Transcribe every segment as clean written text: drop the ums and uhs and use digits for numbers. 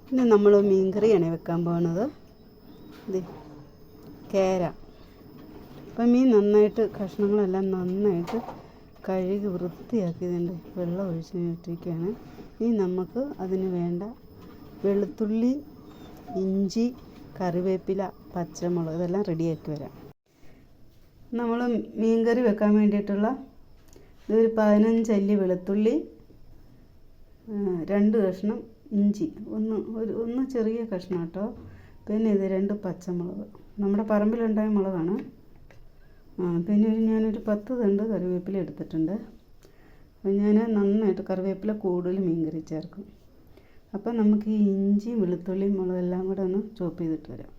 പിന്നെ നമ്മൾ മീൻകറിയാണ് വെക്കാൻ പോകുന്നത്. ഇത് കേര. അപ്പം മീൻ നന്നായിട്ട് കഷ്ണങ്ങളെല്ലാം നന്നായിട്ട് കഴുകി വൃത്തിയാക്കിയതിൻ്റെ വെള്ളം ഒഴിച്ച് ഇട്ടിരിക്കുകയാണ്. ഇനി നമുക്ക് അതിന് വേണ്ട വെളുത്തുള്ളി, ഇഞ്ചി, കറിവേപ്പില, പച്ചമുളക് ഇതെല്ലാം റെഡിയാക്കി വരാം. നമ്മൾ മീൻകറി വെക്കാൻ വേണ്ടിയിട്ടുള്ള ഇതൊരു 15 അല്ലി വെളുത്തുള്ളി, 2 കഷ്ണം ഇഞ്ചി, ഒന്ന് ചെറിയ കഷ്ണം കേട്ടോ. പിന്നെ ഇത് 2 പച്ചമുളക്, നമ്മുടെ പറമ്പിലുണ്ടായ മുളകാണ്. പിന്നെ ഞാനൊരു 10 തണ്ട് കറിവേപ്പില എടുത്തിട്ടുണ്ട്. അപ്പോൾ ഞാൻ നന്നായിട്ട് കറിവേപ്പില കൂടുതൽ മീൻകറി ചേർക്കും. അപ്പം നമുക്ക് ഈ ഇഞ്ചിയും വെളുത്തുള്ളിയും മുളകെല്ലാം കൂടെ ഒന്ന് ചോപ്പ് ചെയ്തിട്ട് വരാം.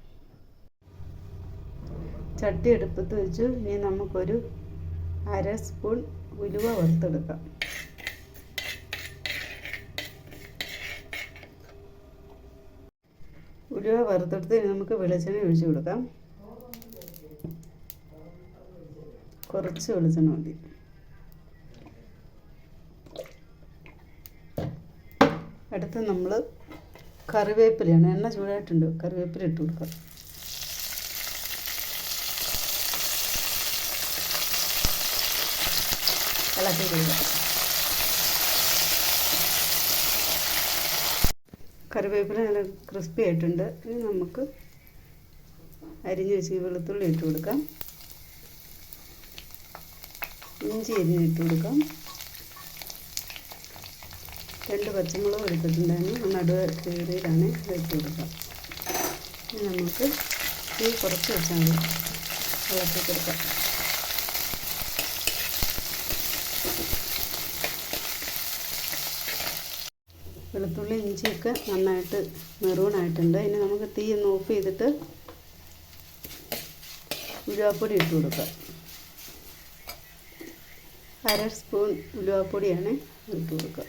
ചട്ടി അടുപ്പത്ത് വെച്ച് ഇനി നമുക്കൊരു 1/2 സ്പൂൺ ഉലുവ വറുത്തെടുക്കാം. ഉലുവ വറുത്തെടുത്ത് നമുക്ക് വെളിച്ചെണ്ണ ഒഴിച്ച് കൊടുക്കാം. കുറച്ച് വെളിച്ചെണ്ണ മതി. അടുത്ത് നമ്മൾ കറിവേപ്പിലയാണ്, എണ്ണ ചൂടായിട്ടുണ്ട്, കറിവേപ്പില ഇട്ട് കൊടുക്കാം. ഇളക്കി കൊടുക്കാം. കറിവേപ്പില നല്ല ക്രിസ്പി ആയിട്ടുണ്ട്. ഇനി നമുക്ക് അരിഞ്ഞ് വെച്ച് വെളുത്തുള്ളി ഇട്ട് കൊടുക്കാം. ഇഞ്ചി അരിഞ്ഞിട്ട് കൊടുക്കാം. 2 പച്ചമുളക് എടുത്തിട്ടുണ്ടായിരുന്നു, നടുവ് കീറിയതാണ്, ഇട്ട് കൊടുക്കാം. ഇനി നമുക്ക് തീ കുറച്ച് വെച്ചാൽ മതി, ഇളക്കി കൊടുക്കാം. വെളുത്തുള്ളി ഇഞ്ചിയൊക്കെ നന്നായിട്ട് മെറൂണായിട്ടുണ്ട്. ഇനി നമുക്ക് തീ ഒന്ന് ഓഫ് ചെയ്തിട്ട് ഉലുവാപ്പൊടി ഇട്ട് കൊടുക്കാം. 1/2 സ്പൂൺ ഉലുവാപ്പൊടിയാണ് ഇട്ട് കൊടുക്കുക.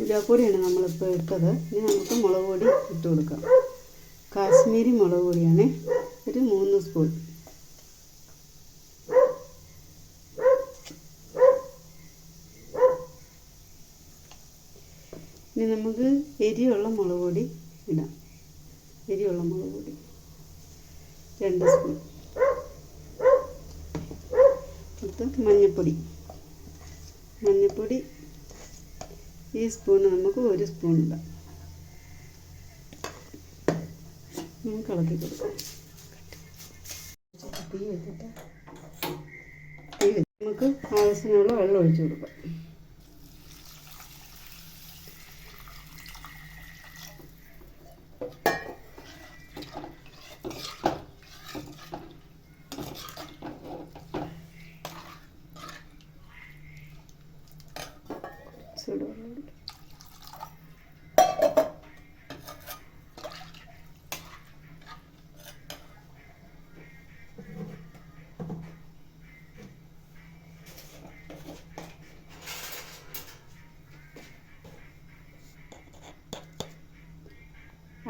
ഉലുവാപ്പൊടിയാണ് നമ്മളിപ്പോൾ ഇട്ടത്. ഇനി നമുക്ക് മുളക് പൊടി ഇട്ട് കൊടുക്കാം. കാശ്മീരി മുളക് പൊടിയാണ്, ഒരു 3 സ്പൂൺ. ഇനി നമുക്ക് എരിയുള്ള മുളക് പൊടി ഇടാം. എരിയുള്ള മുളക് പൊടി 2 സ്പൂൺ. അടുത്ത് മഞ്ഞൾപ്പൊടി ഈ സ്പൂണ് നമുക്ക് 1 സ്പൂൺ ഇടാം. നമുക്ക് ഇളക്കി കൊടുക്കാം. തീ വെച്ചിട്ട് നമുക്ക് ആവശ്യത്തിനുള്ള വെള്ളം ഒഴിച്ച് കൊടുക്കാം.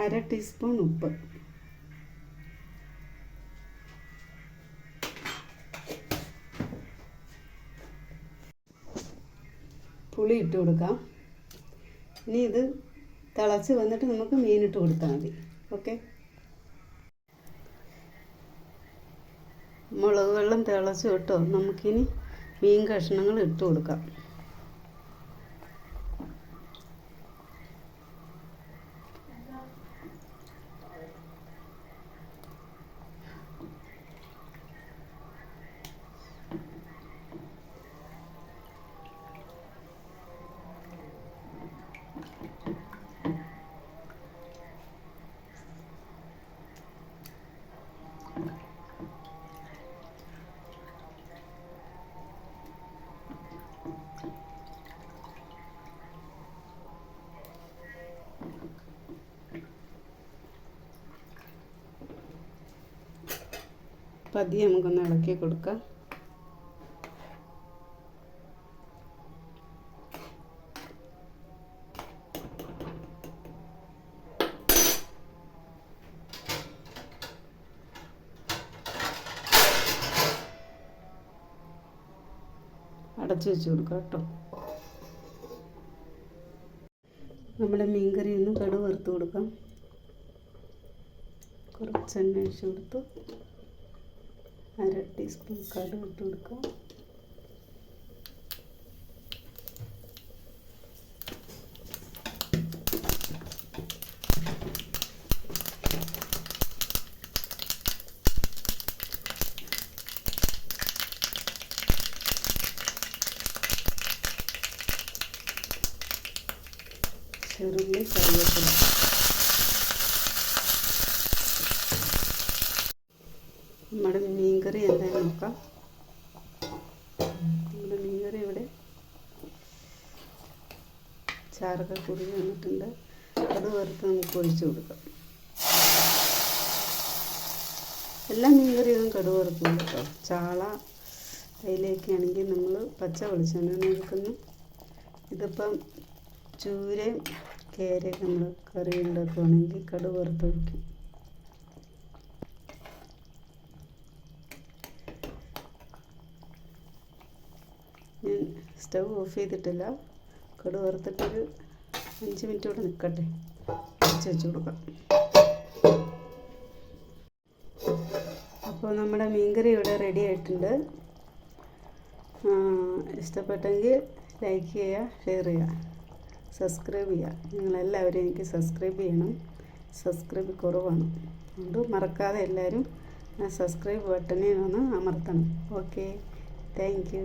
അര ടീസ്പൂൺ ഉപ്പ്. പുളി ഇട്ട് കൊടുക്കാം. ഇനി ഇത് തിളച്ച് വന്നിട്ട് നമുക്ക് മീനിട്ട് കൊടുത്താൽ മതി. ഓക്കെ, മുളക് വെള്ളം തിളച്ച് കേട്ടോ. നമുക്കിനി മീൻ കഷ്ണങ്ങൾ ഇട്ട് കൊടുക്കാം. പതിയെ നമുക്കൊന്ന് ഇളക്കി കൊടുക്കാം. അടച്ചു വെച്ച് കൊടുക്കാം കേട്ടോ. നമ്മുടെ മീൻകറി ഒന്ന് കടുക് വറുത്ത് കൊടുക്കാം. കുറച്ച് എണ്ണ ഒഴിച്ച് കൊടുത്തു 1/2 ടീസ്പൂൺ കടുക് ഇട്ട് കൊടുക്കാം. ചെറുള്ളി കറിവേപ്പില. നമ്മുടെ മീൻകറി എന്തായാലും നോക്കാം. നമ്മുടെ മീൻകറി ഇവിടെ ചാറൊക്കെ കുറുകി വന്നിട്ടുണ്ട്. അത് വറുത്ത് നമുക്ക് ഒഴിച്ചു കൊടുക്കാം. എല്ലാ മീൻകറികളും കടുക് വറുക്കും കേട്ടോ. ചാള അതിലേക്കാണെങ്കിൽ നമ്മൾ പച്ച വെളിച്ചെണ്ണ എടുക്കുന്നു. ഇതിപ്പം ചൂരയും കേരയൊക്കെ നമ്മൾ കറി ഉണ്ടാക്കുകയാണെങ്കിൽ കടുക് വറുത്ത് ഒഴിക്കും. ഞാൻ സ്റ്റൗ ഓഫ് ചെയ്തിട്ടില്ല. കടുക് വറുത്തിട്ടൊരു 5 മിനിറ്റ് കൂടെ നിൽക്കട്ടെ. വെച്ച് കൊടുക്കാം. അപ്പോൾ നമ്മുടെ മീൻകറി ഇവിടെ റെഡി ആയിട്ടുണ്ട്. ഇഷ്ടപ്പെട്ടെങ്കിൽ ലൈക്ക് ചെയ്യുക, ഷെയർ ചെയ്യുക, സബ്സ്ക്രൈബ് ചെയ്യുക. നിങ്ങളെല്ലാവരും എനിക്ക് സബ്സ്ക്രൈബ് ചെയ്യണം. സബ്സ്ക്രൈബ് കുറവാണ്, അതുകൊണ്ട് മറക്കാതെ എല്ലാവരും ആ സബ്സ്ക്രൈബ് ബട്ടണിൽ ഒന്ന് അമർത്തണം. Okay, thank you.